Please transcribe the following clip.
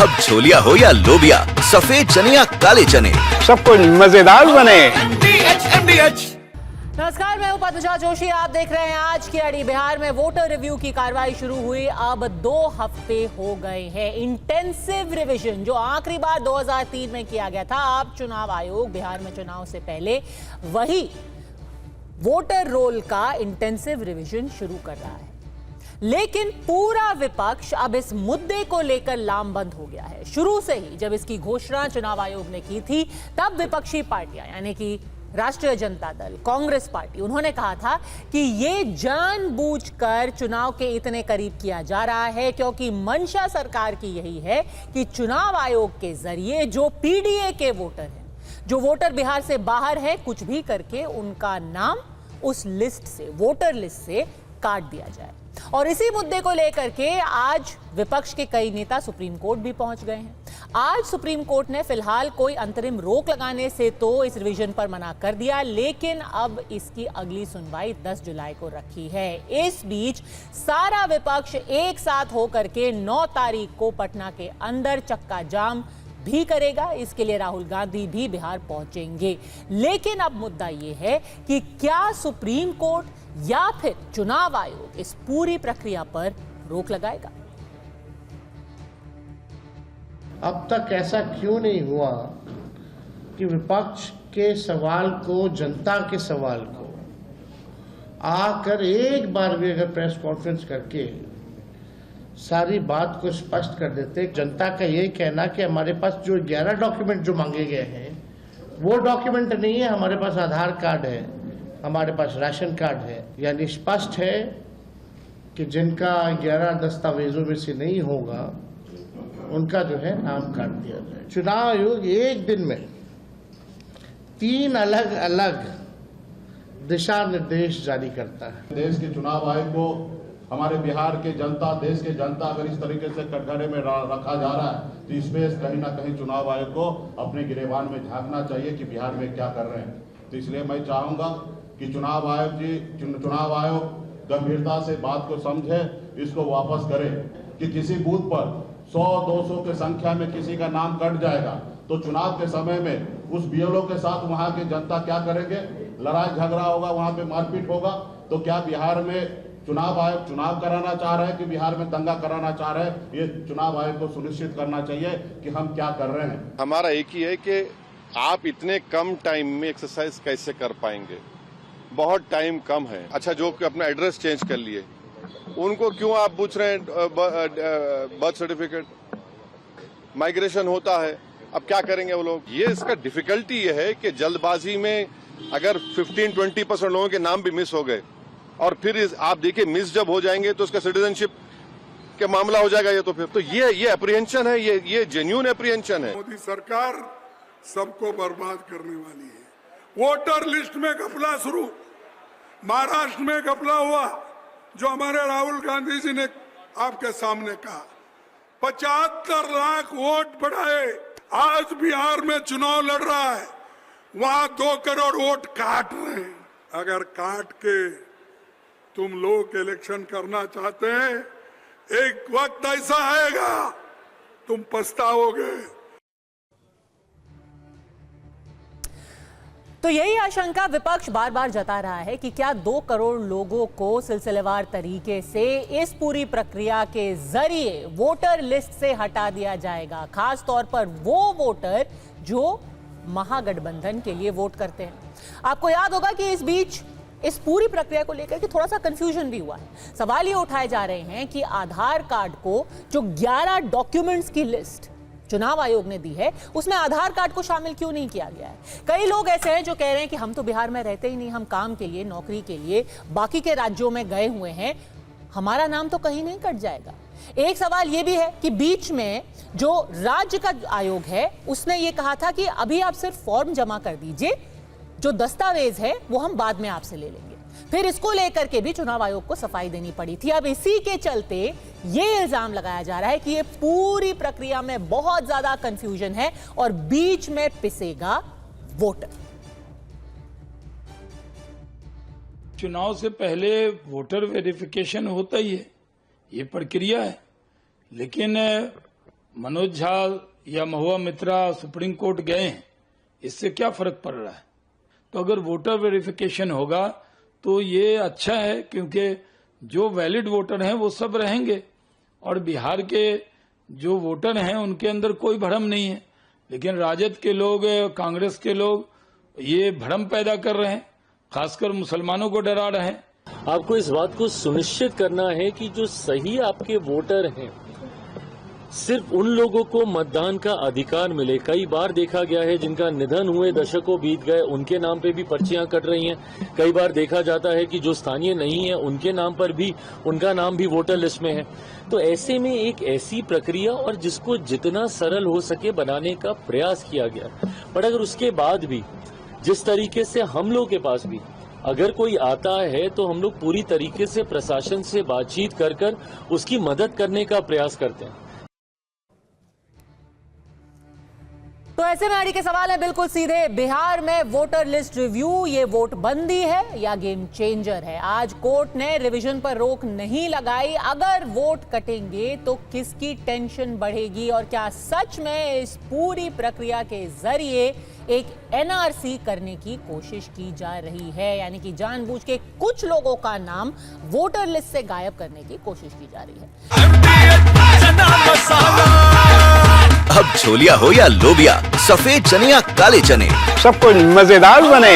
अब छोलिया हो या लोबिया, सफेद चने या काले चने, सब कुछ मजेदार बने। नमस्कार, मैं हूं पद्मजा जोशी। आप देख रहे हैं आज की अड़ी। बिहार में वोटर रिव्यू की कार्रवाई शुरू हुई अब 2 हफ्ते हो गए हैं। इंटेंसिव रिवीजन जो आखिरी बार 2003 में किया गया था, अब चुनाव आयोग बिहार में चुनाव से पहले वही वोटर रोल का इंटेंसिव रिवीजन शुरू कर रहा है। लेकिन पूरा विपक्ष अब इस मुद्दे को लेकर लामबंद हो गया है। शुरू से ही जब इसकी घोषणा चुनाव आयोग ने की थी, तब विपक्षी पार्टियां यानी कि राष्ट्रीय जनता दल, कांग्रेस पार्टी, उन्होंने कहा था कि ये जानबूझकर चुनाव के इतने करीब किया जा रहा है क्योंकि मंशा सरकार की यही है कि चुनाव आयोग के जरिए जो पीडीए के वोटर हैं, जो वोटर बिहार से बाहर है, कुछ भी करके उनका नाम उस लिस्ट से, वोटर लिस्ट से काट दिया जाए। और इसी मुद्दे को लेकर के आज विपक्ष के कई नेता सुप्रीम कोर्ट भी पहुंच गए हैं। आज सुप्रीम कोर्ट ने फिलहाल कोई अंतरिम रोक लगाने से तो इस रिवीजन पर मना कर दिया, लेकिन अब इसकी अगली सुनवाई 10 जुलाई को रखी है। इस बीच सारा विपक्ष एक साथ होकर के 9 तारीख को पटना के अंदर चक्का जाम भी करेगा। इसके लिए राहुल गांधी भी बिहार पहुंचेंगे। लेकिन अब मुद्दा यह है कि क्या सुप्रीम कोर्ट या फिर चुनाव आयोग इस पूरी प्रक्रिया पर रोक लगाएगा? अब तक ऐसा क्यों नहीं हुआ कि विपक्ष के सवाल को, जनता के सवाल को आकर एक बार भी अगर प्रेस कॉन्फ्रेंस करके सारी बात को स्पष्ट कर देते। जनता का ये कहना कि हमारे पास जो 11 डॉक्यूमेंट जो मांगे गए हैं वो डॉक्यूमेंट नहीं है, हमारे पास आधार कार्ड है, हमारे पास राशन कार्ड है, यानी स्पष्ट है कि जिनका 11 दस्तावेजों में से नहीं होगा उनका जो है नाम काट दिया जाए। चुनाव आयोग एक दिन में 3 अलग अलग दिशा निर्देश जारी करता है। देश के चुनाव आयोग को हमारे बिहार के जनता, देश के जनता अगर इस तरीके से कटघरे में रखा जा रहा है तो इसमें कहीं ना कहीं चुनाव आयोग को अपने गिरेबान में झांकना चाहिए कि बिहार में क्या कर रहे हैं। तो इसलिए मैं चाहूंगा कि चुनाव आयोग गंभीरता से बात को समझे, इसको वापस करे कि किसी बूथ पर 100-200 के संख्या में किसी का नाम कट जाएगा तो चुनाव के समय में उस बीएलओ के साथ वहां के जनता क्या करेंगे? लड़ाई झगड़ा होगा, वहां पे मारपीट होगा। तो क्या बिहार में चुनाव आयोग चुनाव कराना चाह रहे हैं कि बिहार में दंगा कराना चाह रहे हैं? ये चुनाव आयोग को सुनिश्चित करना चाहिए कि हम क्या कर रहे हैं। हमारा एक ही है कि आप इतने कम टाइम में एक्सरसाइज कैसे कर पाएंगे? बहुत टाइम कम है। अच्छा, जो अपना एड्रेस चेंज कर लिए उनको क्यों आप पूछ रहे हैं बर्थ सर्टिफिकेट? माइग्रेशन होता है, अब क्या करेंगे वो लोग? ये इसका डिफिकल्टी ये है कि जल्दबाजी में अगर 15-20% लोगों के नाम भी मिस हो गए और फिर आप देखिए मिस जब हो जाएंगे तो उसका सिटीजनशिप के मामला हो जाएगा। ये तो फिर तो ये अप्रीहेंशन है, ये जेन्युइन अप्रीहेंशन है। मोदी सरकार सबको बर्बाद करने वाली है। वोटर लिस्ट में घपला शुरू, महाराष्ट्र में घपला हुआ जो हमारे राहुल गांधी जी ने आपके सामने कहा। 75 लाख वोट बढ़ाए। आज बिहार में चुनाव लड़ रहा है, वहां 2 करोड़ वोट काट रहे हैं। अगर काट के तुम लोग इलेक्शन करना चाहते हैं, एक वक्त ऐसा आएगा तुम पछताओगे। तो यही आशंका विपक्ष बार बार जता रहा है कि क्या 2 करोड़ लोगों को सिलसिलेवार तरीके से इस पूरी प्रक्रिया के जरिए वोटर लिस्ट से हटा दिया जाएगा, खास तौर पर वो वोटर जो महागठबंधन के लिए वोट करते हैं। आपको याद होगा कि इस बीच इस पूरी प्रक्रिया को लेकर के थोड़ा सा कंफ्यूजन भी हुआ है। सवाल ये उठाए जा रहे हैं कि आधार कार्ड को जो 11 डॉक्यूमेंट्स की लिस्ट चुनाव आयोग ने दी है, उसमें आधार कार्ड को शामिल क्यों नहीं किया गया है। कई लोग ऐसे हैं जो कह रहे हैं कि हम तो बिहार में रहते ही नहीं, हम काम के लिए, नौकरी के लिए बाकी के राज्यों में गए हुए हैं, हमारा नाम तो कहीं नहीं कट जाएगा। एक सवाल यह भी है कि बीच में जो राज्य का आयोग है उसने ये कहा था कि अभी आप सिर्फ फॉर्म जमा कर दीजिए, जो दस्तावेज है वो हम बाद में आपसे ले लेंगे। फिर इसको लेकर के भी चुनाव आयोग को सफाई देनी पड़ी थी। अब इसी के चलते ये इल्जाम लगाया जा रहा है कि ये पूरी प्रक्रिया में बहुत ज्यादा कंफ्यूजन है और बीच में पिसेगा वोटर। चुनाव से पहले वोटर वेरिफिकेशन होता ही है, ये प्रक्रिया है, लेकिन मनोज झा या महुआ मित्रा सुप्रीम कोर्ट गए हैं, इससे क्या फर्क पड़ रहा है? तो अगर वोटर वेरिफिकेशन होगा तो ये अच्छा है, क्योंकि जो वैलिड वोटर हैं वो सब रहेंगे और बिहार के जो वोटर हैं उनके अंदर कोई भ्रम नहीं है। लेकिन राजद के लोग, कांग्रेस के लोग ये भ्रम पैदा कर रहे हैं, खासकर मुसलमानों को डरा रहे हैं। आपको इस बात को सुनिश्चित करना है कि जो सही आपके वोटर हैं, सिर्फ उन लोगों को मतदान का अधिकार मिले। कई बार देखा गया है जिनका निधन हुए, दशकों बीत गए, उनके नाम पे भी पर्चियां कट रही हैं। कई बार देखा जाता है कि जो स्थानीय नहीं है उनके नाम पर भी, उनका नाम भी वोटर लिस्ट में है। तो ऐसे में एक ऐसी प्रक्रिया और जिसको जितना सरल हो सके बनाने का प्रयास किया गया, पर अगर उसके बाद भी जिस तरीके से हम लोग के पास भी अगर कोई आता है तो हम लोग पूरी तरीके से प्रशासन से बातचीत कर कर उसकी मदद करने का प्रयास करते हैं। तो ऐसे में आड़ी के सवाल है बिल्कुल सीधे, बिहार में वोटर लिस्ट रिव्यू ये वोट बंदी है या गेम चेंजर है? आज कोर्ट ने रिवीजन पर रोक नहीं लगाई, अगर वोट कटेंगे तो किसकी टेंशन बढ़ेगी और क्या सच में इस पूरी प्रक्रिया के जरिए एक एनआरसी करने की कोशिश की जा रही है, यानी कि जानबूझ के कुछ लोगों का नाम वोटर लिस्ट से गायब करने की कोशिश की जा रही है। अब छोलिया हो या लोबिया, सफेद चने या काले चने, सब कुछ मजेदार बने।